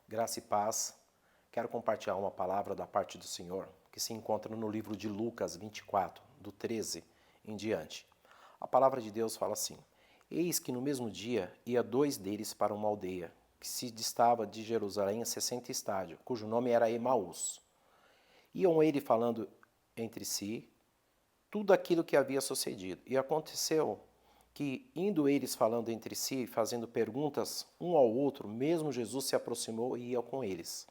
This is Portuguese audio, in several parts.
Graça e paz. Quero compartilhar uma palavra da parte do Senhor que se encontra no livro de Lucas 24, do 13 em diante. A palavra de Deus fala assim: Eis que no mesmo dia ia dois deles para uma aldeia, que se distava de Jerusalém a 60 estádios, cujo nome era Emaús. Iam ele falando entre si tudo aquilo que havia sucedido. E aconteceu que, indo eles falando entre si, fazendo perguntas um ao outro, mesmo Jesus se aproximou e ia com eles.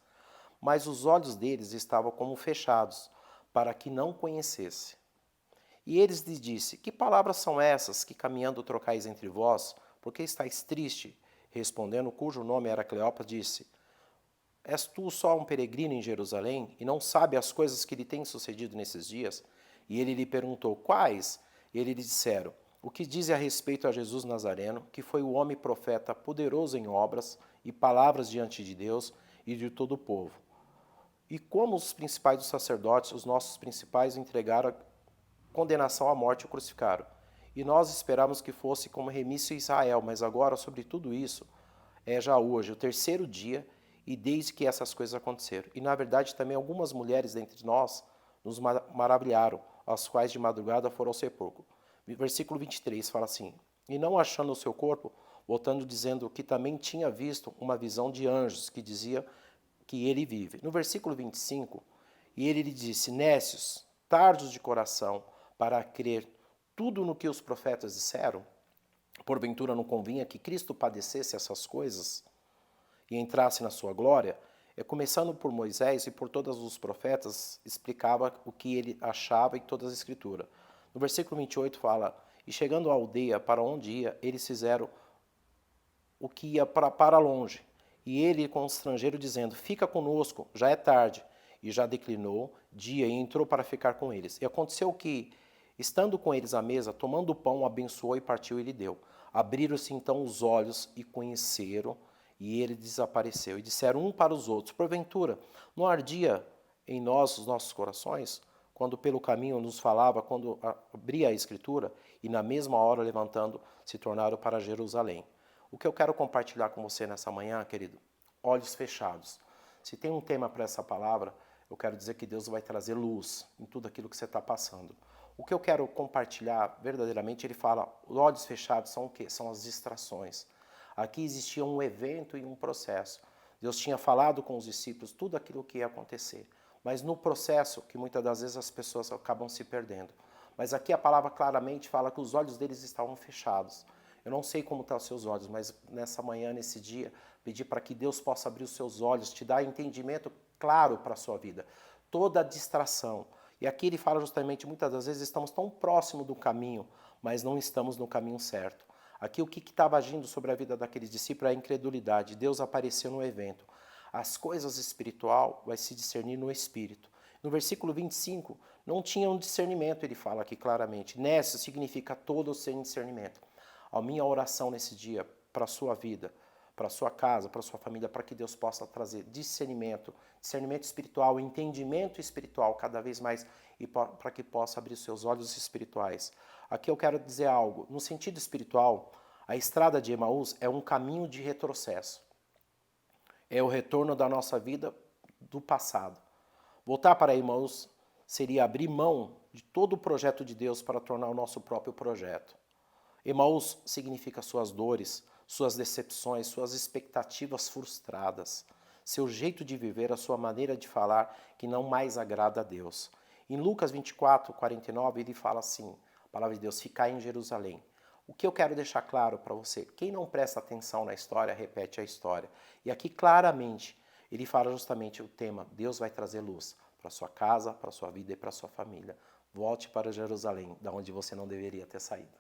Mas os olhos deles estavam como fechados, para que não conhecesse. E eles lhe disse: Que palavras são essas que caminhando trocais entre vós? Porque estáis triste? Respondendo, cujo nome era Cleopas, disse: És tu só um peregrino em Jerusalém e não sabe as coisas que lhe têm sucedido nesses dias? E ele lhe perguntou: Quais? E ele lhe disseram: O que diz a respeito a Jesus Nazareno, que foi o homem profeta poderoso em obras e palavras diante de Deus e de todo o povo. E como os principais dos sacerdotes, os nossos principais, entregaram a condenação à morte e o crucificaram. E nós esperávamos que fosse como remisso Israel, mas agora, sobre tudo isso, é já hoje, o terceiro dia, e desde que essas coisas aconteceram. E, na verdade, também algumas mulheres dentre nós nos maravilharam, as quais de madrugada foram ao sepulcro. Versículo 23 fala assim: E não achando o seu corpo, voltando dizendo que também tinha visto uma visão de anjos, que dizia que ele vive. No versículo 25, e ele lhe disse: Nécios, tardos de coração, para crer tudo no que os profetas disseram? Porventura não convinha que Cristo padecesse essas coisas e entrasse na sua glória? Começando por Moisés e por todos os profetas, explicava o que ele achava em todas as escrituras. No versículo 28 fala: E chegando à aldeia para onde ia, eles fizeram o que ia para longe. E ele com o estrangeiro dizendo: Fica conosco, já é tarde. E já declinou dia e entrou para ficar com eles. E aconteceu que, estando com eles à mesa, tomando o pão, abençoou e partiu e lhe deu. Abriram-se então os olhos e conheceram, e ele desapareceu. E disseram um para os outros: Porventura, não ardia em nós os nossos corações, quando pelo caminho nos falava, quando abria a Escritura, e na mesma hora, levantando, se tornaram para Jerusalém. O que eu quero compartilhar com você nessa manhã, querido? Olhos fechados. Se tem um tema para essa palavra, eu quero dizer que Deus vai trazer luz em tudo aquilo que você está passando. O que eu quero compartilhar, verdadeiramente, ele fala, os olhos fechados são o quê? São as distrações. Aqui existia um evento e um processo. Deus tinha falado com os discípulos tudo aquilo que ia acontecer. Mas no processo, que muitas das vezes as pessoas acabam se perdendo. Mas aqui a palavra claramente fala que os olhos deles estavam fechados. Eu não sei como estão os seus olhos, mas nessa manhã, nesse dia, pedir para que Deus possa abrir os seus olhos, te dar entendimento claro para a sua vida. Toda a distração. E aqui ele fala justamente, muitas das vezes estamos tão próximo do caminho, mas não estamos no caminho certo. Aqui o que estava agindo sobre a vida daqueles discípulos é a incredulidade. Deus apareceu no evento. As coisas espiritual vai se discernir no espírito. No versículo 25, não tinha um discernimento, ele fala aqui claramente. Nessa significa todo sem discernimento. A minha oração nesse dia para a sua vida, para a sua casa, para a sua família, para que Deus possa trazer discernimento, discernimento espiritual, entendimento espiritual cada vez mais e para que possa abrir seus olhos espirituais. Aqui eu quero dizer algo, no sentido espiritual, a estrada de Emaús é um caminho de retrocesso. É o retorno da nossa vida do passado. Voltar para Emaús seria abrir mão de todo o projeto de Deus para tornar o nosso próprio projeto. Emaús significa suas dores, suas decepções, suas expectativas frustradas, seu jeito de viver, a sua maneira de falar que não mais agrada a Deus. Em Lucas 24, 49, ele fala assim, a palavra de Deus, ficai em Jerusalém. O que eu quero deixar claro para você, quem não presta atenção na história, repete a história. E aqui claramente, ele fala justamente o tema, Deus vai trazer luz para sua casa, para sua vida e para sua família. Volte para Jerusalém, da onde você não deveria ter saído.